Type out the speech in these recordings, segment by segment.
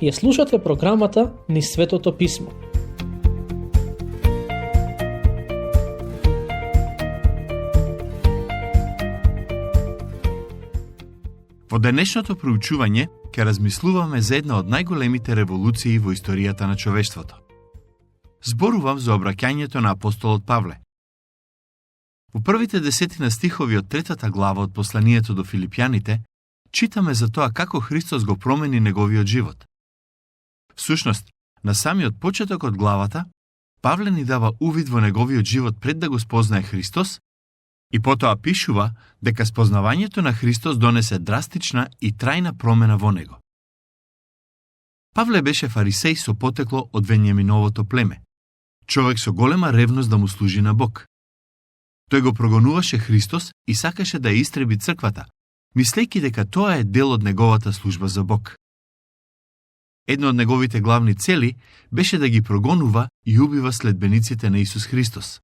Ја слушате програмата Низ Светото Писмо. Во денешното проучување ќе размислуваме за една од најголемите револуции во историјата на човештвото. Зборувам за обраќањето на апостолот Павле. Во првите 10 стихови од 3 глава од посланието до Филипјаните читаме за тоа како Христос го промени неговиот живот. Всушност, на самиот почеток од главата, Павле ни дава увид во неговиот живот пред да го спознае Христос и потоа пишува дека спознавањето на Христос донесе драстична и трајна промена во него. Павле беше фарисеј со потекло од Венијаминовото племе, човек со голема ревност да му служи на Бог. Тој го прогонуваше Христос и сакаше да ја истреби црквата, мислејќи дека тоа е дел од неговата служба за Бог. Една од неговите главни цели беше да ги прогонува и убива следбениците на Исус Христос.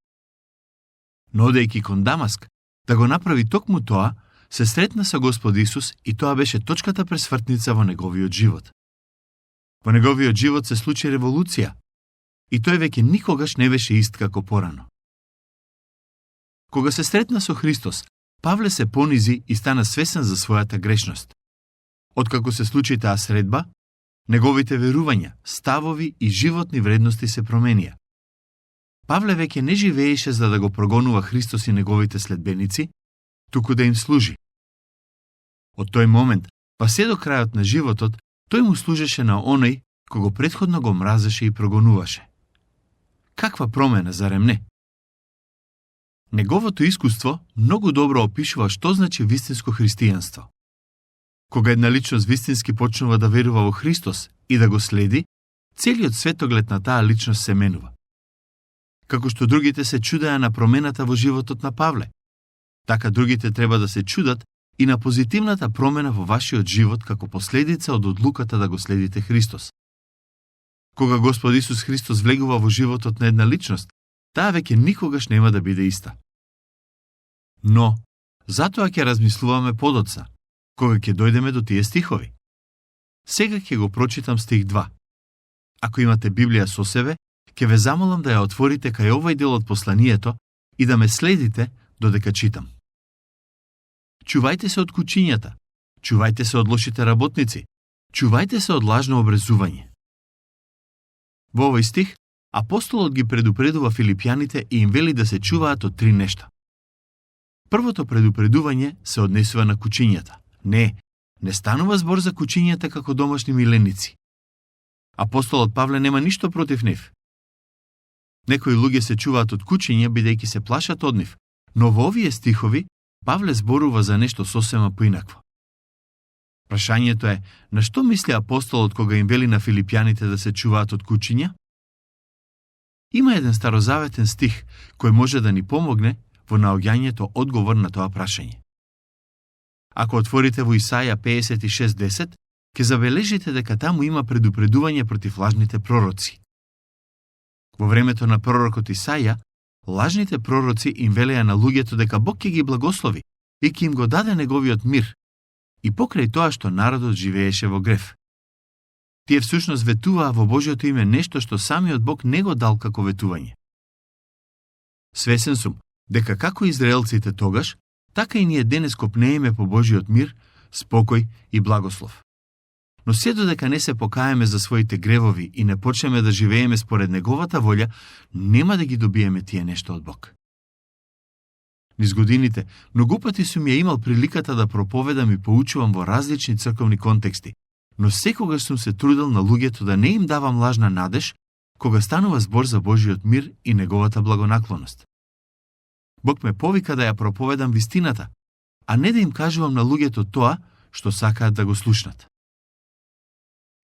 Но одејќи кон Дамаск, да го направи токму тоа, се сретна со Господ Исус и тоа беше точката пресвртница во неговиот живот. Во неговиот живот се случи револуција и тој веќе никогаш не беше ист како порано. Кога се сретна со Христос, Павле се понизи и стана свесен за својата грешност. Откако се случи таа средба, неговите верувања, ставови и животни вредности се променија. Павле веќе не живееше за да го прогонува Христос и неговите следбеници, туку да им служи. Од тој момент, па се до крајот на животот, тој му служеше на оној кого претходно го мразеше и прогонуваше. Каква промена, зарем не? Неговото искуство многу добро опишува што значи вистинско христијанство. Кога една личност вистински почнува да верува во Христос и да го следи, целиот светоглед на таа личност се менува. Како што другите се чудеа на промената во животот на Павле, така другите треба да се чудат и на позитивната промена во вашиот живот како последица од одлуката да го следите Христос. Кога Господ Исус Христос влегува во животот на една личност, таа веќе никогаш нема да биде иста. Но, затоа ќе размислуваме подоцна, кога ќе дојдеме до тие стихови. Сега ќе го прочитам стих 2. Ако имате Библија со себе, ќе ве замолам да ја отворите кај овој дел од посланието и да ме следите додека читам. Чувајте се од кучињата, чувајте се од лошите работници, чувајте се од лажно обрезување. Во овој стих, апостолот ги предупредува филипјаните и им вели да се чуваат од 3 нешта. Првото предупредување се однесува на кучињата. Не станува збор за кучињата како домашни миленици. Апостолот Павле нема ништо против нив. Некои луѓе се чуваат од кучиња бидејќи се плашат од нив, но во овие стихови Павле зборува за нешто сосема поинакво. Прашањето е, на што мисли апостолот кога им вели на филипјаните да се чуваат од кучиња? Има еден старозаветен стих кој може да ни помогне во наоѓањето одговор на тоа прашање. Ако отворите во Исаја 56:10, ќе забележите дека таму има предупредување против лажните пророци. Во времето на пророкот Исаја, лажните пророци им велеа на луѓето дека Бог ќе ги благослови и ќе им го даде неговиот мир, и покрај тоа што народот живееше во грев. Тие всушност ветуваа во Божјото име нешто што самиот Бог не го дал како ветување. Свесен сум дека како израелците тогаш, така и ние денес копнееме по Божјиот мир, спокој и благослов. Но се додека не се покаеме за своите гревови и не почнеме да живееме според неговата волја, нема да ги добиеме тие нешто од Бог. Низ годините, многу пати сум ја имал приликата да проповедам и поучувам во различни црковни контексти, но секогаш сум се трудел на луѓето да не им давам лажна надеж, кога станува збор за Божиот мир и неговата благонаклоност. Бог ме повика да ја проповедам вистината, а не да им кажувам на луѓето тоа што сакаат да го слушнат.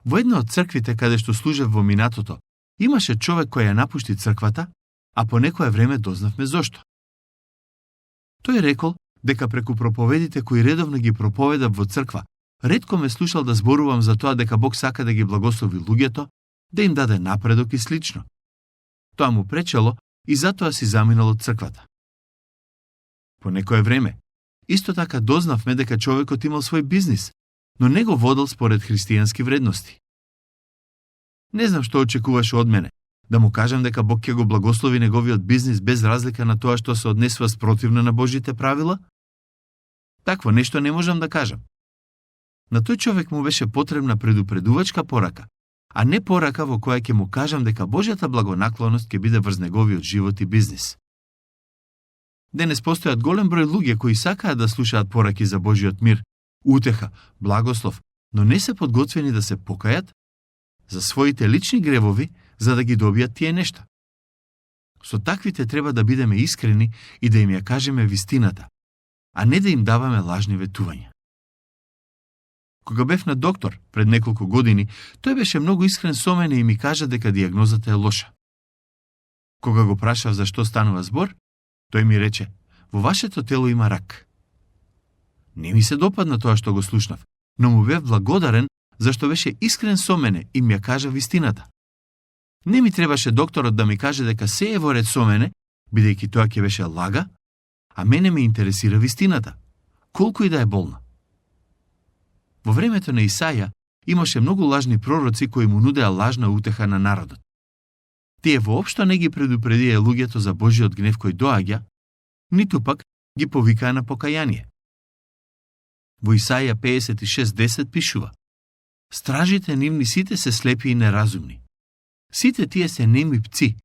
Во една од црквите каде што служев во минатото, имаше човек кој ја напушти црквата, а по некое време дознавме зошто. Тој рекол дека преку проповедите кои редовно ги проповедав во црква, ретко ме слушал да зборувам за тоа дека Бог сака да ги благослови луѓето, да им даде напредок и слично. Тоа му пречело и затоа си заминал од црквата. По некое време, исто така дознавме дека човекот имал свој бизнис, но не го водел според христијански вредности. Не знам што очекуваш од мене. Да му кажам дека Бог ќе го благослови неговиот бизнис без разлика на тоа што се однесува спротивно на Божите правила? Такво нешто не можам да кажам. На тој човек му беше потребна предупредувачка порака, а не порака во која ќе му кажам дека Божјата благонаклоност ќе биде врз неговиот живот и бизнис. Денес постојат голем број луѓе кои сакаат да слушаат пораки за Божјиот мир, утеха, благослов, но не се подготвени да се покајат за своите лични гревови, за да ги добијат тие нешта. Со таквите треба да бидеме искрени и да им ја кажеме вистината, а не да им даваме лажни ветувања. Кога бев на доктор пред неколку години, тој беше многу искрен со мене и ми кажа дека дијагнозата е лоша. Кога го прашав за што станува збор, тој ми рече: "Во вашето тело има рак." Не ми се допадна тоа што го слушнав, но му бев благодарен зашто беше искрен со мене и ми ја кажа вистината. Не ми требаше докторот да ми каже дека се е во ред со мене, бидејќи тоа ќе беше лага, а мене ме интересира вистината, колку и да е болна. Во времето на Исаја имаше многу лажни пророци кои му нудеа лажна утеха на народот. Тие воопшто не ги предупредија луѓето за Божиот гнев кој доаѓа, ниту пак ги повикаа на покаяние. Во Исаја 56:10 пишува: "Стражите нивни сите се слепи и неразумни. Сите тие се неми пци,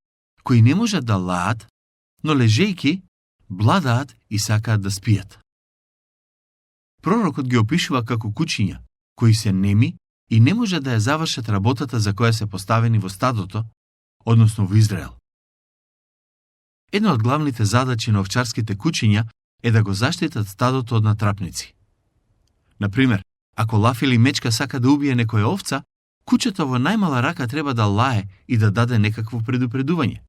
кои не можат да лаат, но лежејки, бладаат и сакаат да спијат." Пророкот ги опишува како кучиња, кои се неми и не можат да ја завршат работата за која се поставени во стадото, односно во Израел. Една од главните задачи на овчарските кучиња е да го заштитат стадото од натрапници. Например, ако лав или мечка сака да убие некоја овца, кучето во најмала рака треба да лае и да даде некакво предупредување.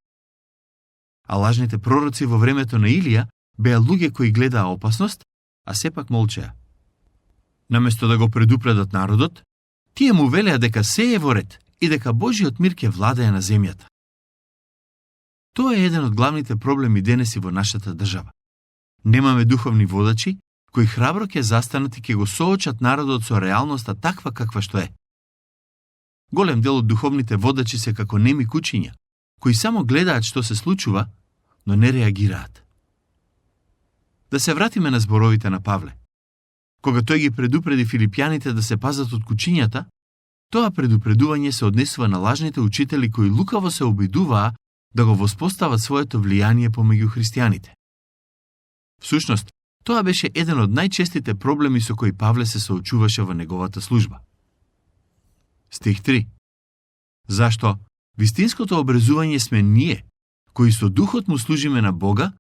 А лажните пророци во времето на Илија беа луѓе кои гледаа опасност, а сепак молчеа. Наместо да го предупредат народот, тие му велеа дека се е во ред и дека Божиот мир ќе владее на земјата. Тоа е еден од главните проблеми денес и во нашата држава. Немаме духовни водачи кои храбро ќе застанат и ќе го соочат народот со реалноста таква каква што е. Голем дел од духовните водачи се како неми кучиња, кои само гледаат што се случува, но не реагираат. Да се вратиме на зборовите на Павле. Кога тој ги предупреди филипјаните да се пазат од кучињата, тоа предупредување се однесува на лажните учители кои лукаво се обидуваа да го воспостават своето влијание помеѓу христијаните. Всушност, тоа беше еден од најчестите проблеми со кои Павле се соочуваше во неговата служба. Стих 3. Зашто вистинското образување сме ние, кои со духот му служиме на Бога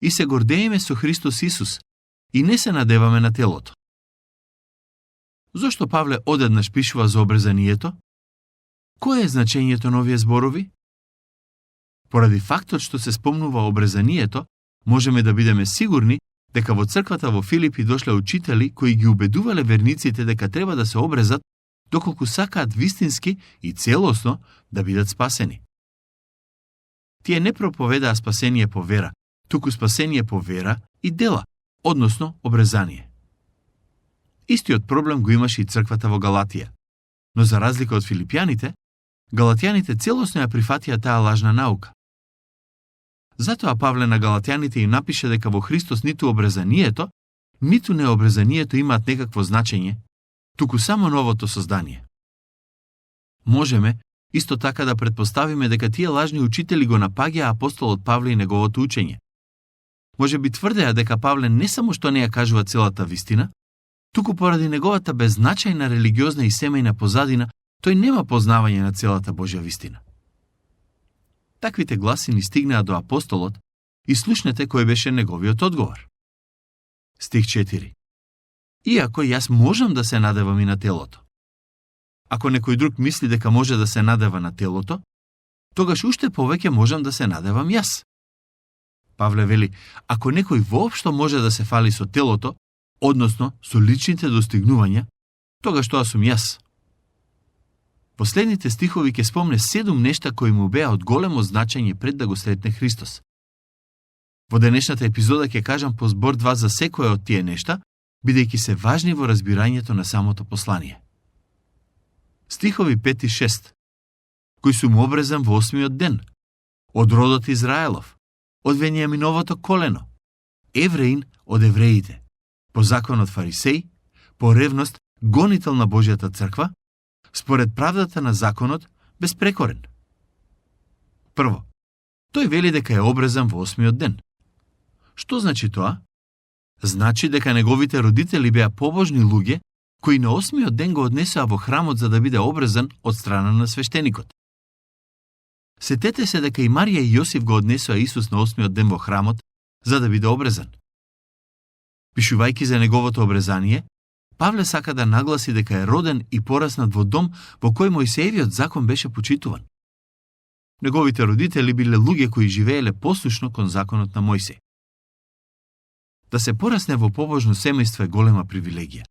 и се гордееме со Христос Исус и не се надеваме на телото. Зошто Павле одеднаш пишува за обрезанието? Кое е значењето на овие зборови? Поради фактот што се спомнува обрезанието, можеме да бидеме сигурни дека во црквата во Филипи дошле учители кои ги убедувале верниците дека треба да се обрезат доколку сакаат вистински и целосно да бидат спасени. Тие не проповедаа спасение по вера, туку спасение по вера и дела, односно обрезание. Истиот проблем го имаше и црквата во Галатија, но за разлика од филипјаните, галатјаните целосно ја прифатија таа лажна наука. Затоа Павле на галатјаните им напише дека во Христос ниту обрезанието, ниту необрезанието имаат некакво значење, туку само новото создание. Можеме исто така да претпоставиме дека тие лажни учители го напаѓаа апостолот Павле и неговото учење. Може би тврдеа дека Павле не само што не ја кажува целата вистина, туку поради неговата беззначајна религиозна и семејна позадина, тој нема познавање на целата Божја вистина. Таквите гласи ни стигнаа до апостолот и слушнете кој беше неговиот одговор. Стих 4. Иако јас можам да се надевам и на телото. Ако некој друг мисли дека може да се надева на телото, тогаш уште повеќе можам да се надевам јас. Павле вели, ако некој воопшто може да се фали со телото, односно со личните достигнувања, тогаш тоа сум јас. Последните стихови ќе спомне 7 нешта кои му беа од големо значење пред да го сретне Христос. Во денешната епизода ќе кажам по збор 2 за секоја од тие нешта, бидејќи се важни во разбирањето на самото послание. Стихови 5 и 6. кој сум обрезан во 8-миот ден, од родот Израелов, од Венијаминовото колено, евреин од евреите, по законот фарисеј, по ревност гонител на Божјата црква, според правдата на законот безпрекорен. Прво, тој вели дека е обрезан во 8-миот ден. Што значи тоа? Значи дека неговите родители беа побожни луѓе кои на 8-миот ден го однесоа во храмот за да биде обрезан од страна на свештеникот. Сетете се дека и Марија и Јосиф го однесоа Исус на 8-миот ден во храмот за да биде обрезан. Пишувајќи за неговото обрезание, Павле сака да нагласи дека е роден и пораснат во дом во кој Мојсеевиот закон беше почитуван. Неговите родители биле луѓе кои живееле послушно кон законот на Мојсеј. Да се порасне во побожно семејство е голема привилегија.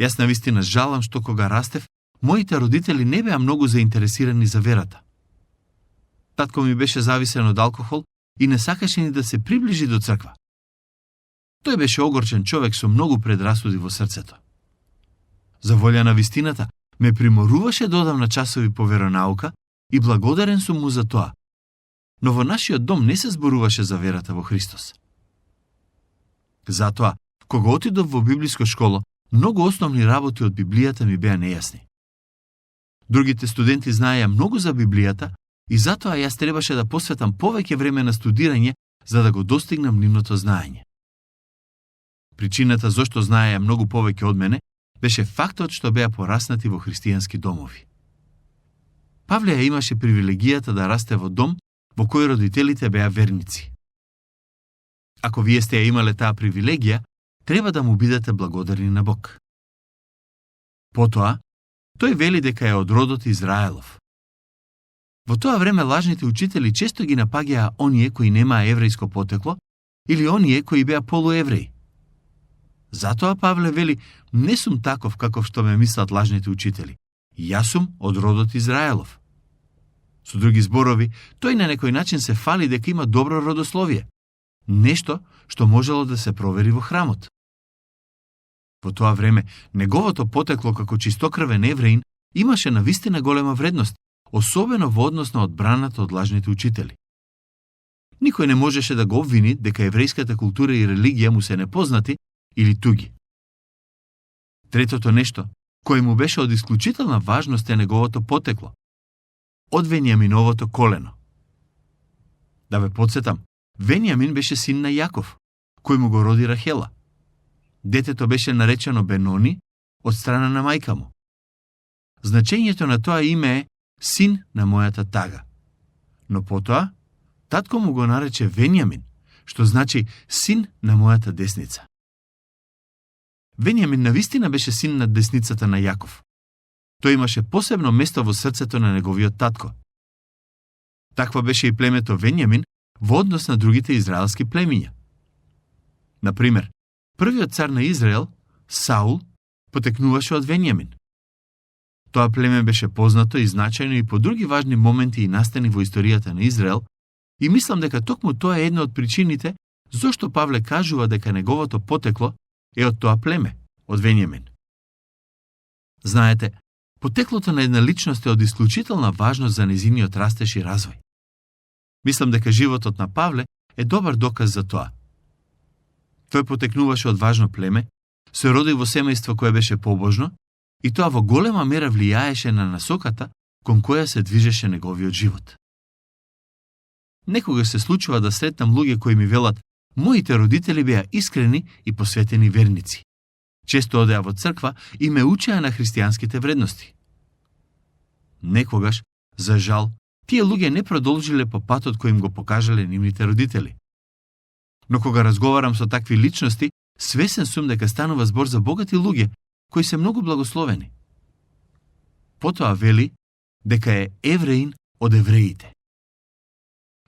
Јас навистина жалам што кога растев, моите родители не беа многу заинтересирани за верата. Татко ми беше зависен од алкохол и не сакаше ни да се приближи до црква. Тој беше огорчен човек со многу предрасуди во срцето. За волја на вистината, ме приморуваше да одам на часови по веронаука и благодарен сум му за тоа. Но во нашиот дом не се зборуваше за верата во Христос. Затоа, кога отидов во библиско школо, многу основни работи од Библијата ми беа нејасни. Другите студенти знаеја многу за Библијата и затоа јас требаше да посветам повеќе време на студирање за да го достигнам нивното знаење. Причината зошто знаеја многу повеќе од мене беше фактот што беа пораснати во христијански домови. Павле ја имаше привилегијата да расте во дом во кој родителите беа верници. Ако вие сте ја имале таа привилегија, треба да му бидете благодарни на Бог. Потоа, тој вели дека е од родот Израелов. Во тоа време лажните учители често ги напаѓаа оние кои немаа еврејско потекло или оние кои беа полуевреи. Затоа Павле вели, не сум таков каков што ме мислат лажните учители. Јас сум од родот Израелов. Со други зборови, тој на некој начин се фали дека има добро родословие. Нешто што можело да се провери во храмот. Во тоа време, неговото потекло како чистокрвен евреин имаше навистина голема вредност, особено во однос на одбраната од лажните учители. Никој не можеше да го обвини дека еврејската култура и религија му се непознати или туги. Третото нешто, кој му беше од исклучителна важност е неговото потекло. Од Венијаминовото колено. Да ве подсетам, Венијамин беше син на Јаков, кој му го роди Рахела. Детето беше наречено Бенони од страна на мајка му. Значењето на тоа име е син на мојата тага. Но потоа, татко му го нарече Венијамин, што значи син на мојата десница. Венијамин навистина беше син на десницата на Јаков. Тој имаше посебно место во срцето на неговиот татко. Таква беше и племето Венијамин во однос на другите израелски племиња. Например, првиот цар на Израел, Саул, потекнуваше од Венијамин. Тоа племе беше познато и значајно и по други важни моменти и настани во историјата на Израел, и мислам дека токму тоа е една од причините зошто Павле кажува дека неговото потекло е од тоа племе, од Венијамин. Знаете, потеклото на една личност е од исклучителна важност за незиниот растеж и развој. Мислам дека животот на Павле е добар доказ за тоа. Тој потекнуваше од важно племе, се роди во семејство кое беше побожно, и тоа во голема мера влијаеше на насоката кон која се движеше неговиот живот. Некогаш се случува да сретнам луѓе кои ми велат: моите родители беа искрени и посветени верници. Често одеа во црква и ме учеа на христијанските вредности. Некогаш, за жал, тие луѓе не продолжиле по патот кој им го покажале нивните родители. Но кога разговарам со такви личности, свесен сум дека станува збор за богати луѓе кои се многу благословени. Потоа вели дека е евреин од евреите.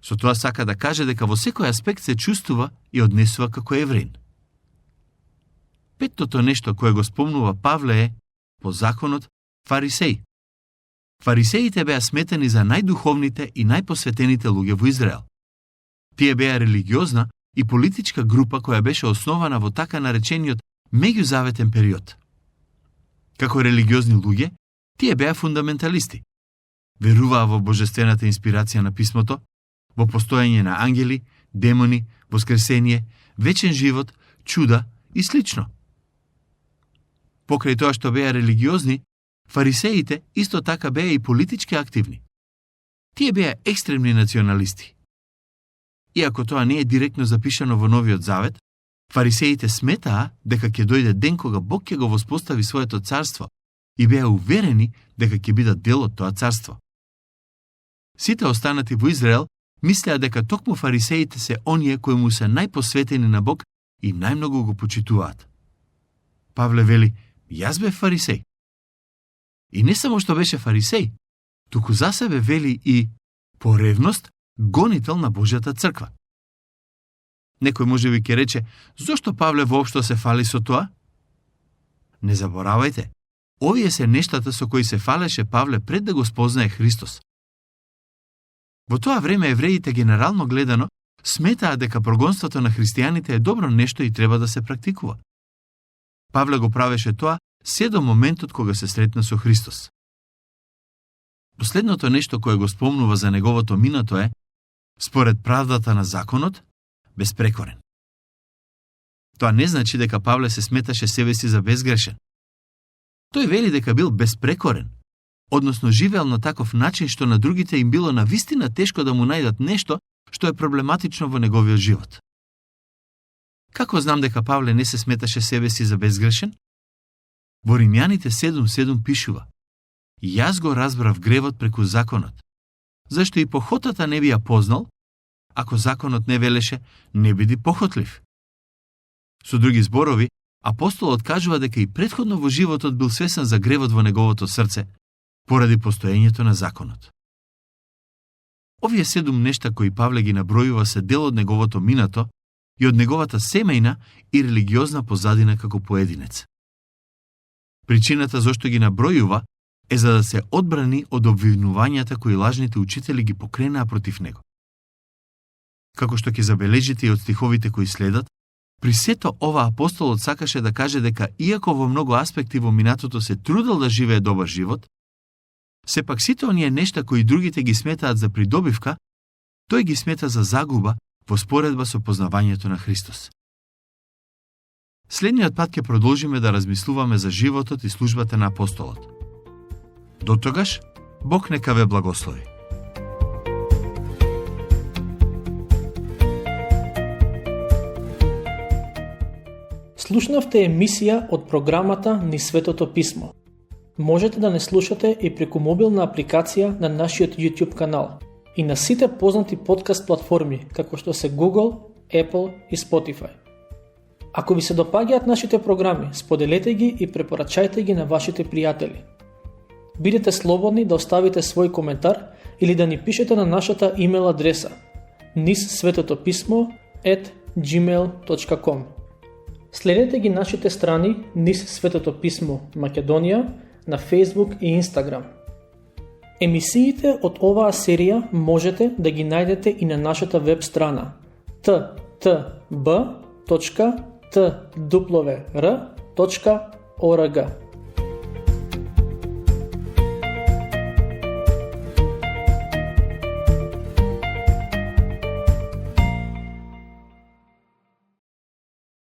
Со тоа сака да каже дека во секој аспект се чувствува и однесува како евреин. Петтото нешто кое го спомнува Павле е, по законот, фарисеј. Фарисеите беа сметени за најдуховните и најпосветените луѓе во Израел. Тие беа религиозна и политичка група која беше основана во така наречениот меѓузаветен период. Како религиозни луѓе, тие беа фундаменталисти. Веруваа во божествената инспирација на писмото, во постоење на ангели, демони, воскресение, вечен живот, чуда и слично. Покрај тоа што беа религиозни, фарисеите исто така беа и политички активни. Тие беа екстремни националисти. Иако тоа не е директно запишано во Новиот Завет, фарисеите сметаа дека ќе дојде ден кога Бог ќе го воспостави своето царство и беа уверени дека ќе бидат дел од тоа царство. Сите останати во Израел мислеа дека токму фарисеите се оние кои му се најпосветени на Бог и најмногу го почитуваат. Павле вели, јас бев фарисеј. И не само што беше фарисеј, туку за себе вели и по ревност гонител на Божјата црква. Некој можеби ќе рече, зошто Павле воопшто се фали со тоа? Не заборавајте, овие се нештата со кои се фалеше Павле пред да го спознае Христос. Во тоа време евреите генерално гледано сметаа дека прогонството на христијаните е добро нешто и треба да се практикува. Павле го правеше тоа се до моментот кога се сретна со Христос. Последното нешто кое го спомнува за неговото минато е, според правдата на законот, безпрекорен. Тоа не значи дека Павле се сметаше себе си за безгрешен. Тој вели дека бил безпрекорен, односно живеел на таков начин што на другите им било навистина тешко да му најдат нешто што е проблематично во неговиот живот. Како знам дека Павле не се сметаше себе си за безгрешен? Во Римјаните 7:7 пишува: Јас го разбрав гревот преку законот, зашто и похотата не би ја познал, ако законот не велеше, не биди похотлив. Со други зборови, апостолот кажува дека и претходно во животот бил свесен за гревот во неговото срце, поради постоењето на законот. Овие 7 нешта кои Павле ги набројува се дел од неговото минато и од неговата семејна и религиозна позадина како поединец. Причината зашто ги набројува е за да се одбрани од обвинувањата кои лажните учители ги покренаа против него. Како што ќе забележите и од стиховите кои следат, при сето ова апостолот сакаше да каже дека иако во многу аспекти во минатото се трудел да живее добар живот, сепак сите оние нешта кои другите ги сметаат за придобивка, тој ги смета за загуба во споредба со познавањето на Христос. Следниот пат ќе продолжиме да размислуваме за животот и службата на апостолот. Дотогаш, Бог нека ве благослови. Слушнавте емисија од програмата Ни Светото Писмо. Можете да не слушате и преку мобилна апликација на нашиот YouTube канал и на сите познати подкаст платформи, како што се Google, Apple и Spotify. Ако ви се допаѓаат нашите програми, споделете ги и препорачајте ги на вашите пријатели. Бидете слободни да оставите свој коментар или да ни пишете на нашата имейл адреса nissvetotopисmo@gmail.com. Следете ги нашите страни Низ Светото Писмо Македонија на Facebook и Instagram. Емисиите од оваа серија можете да ги најдете и на нашата веб страна ttb.twr.org.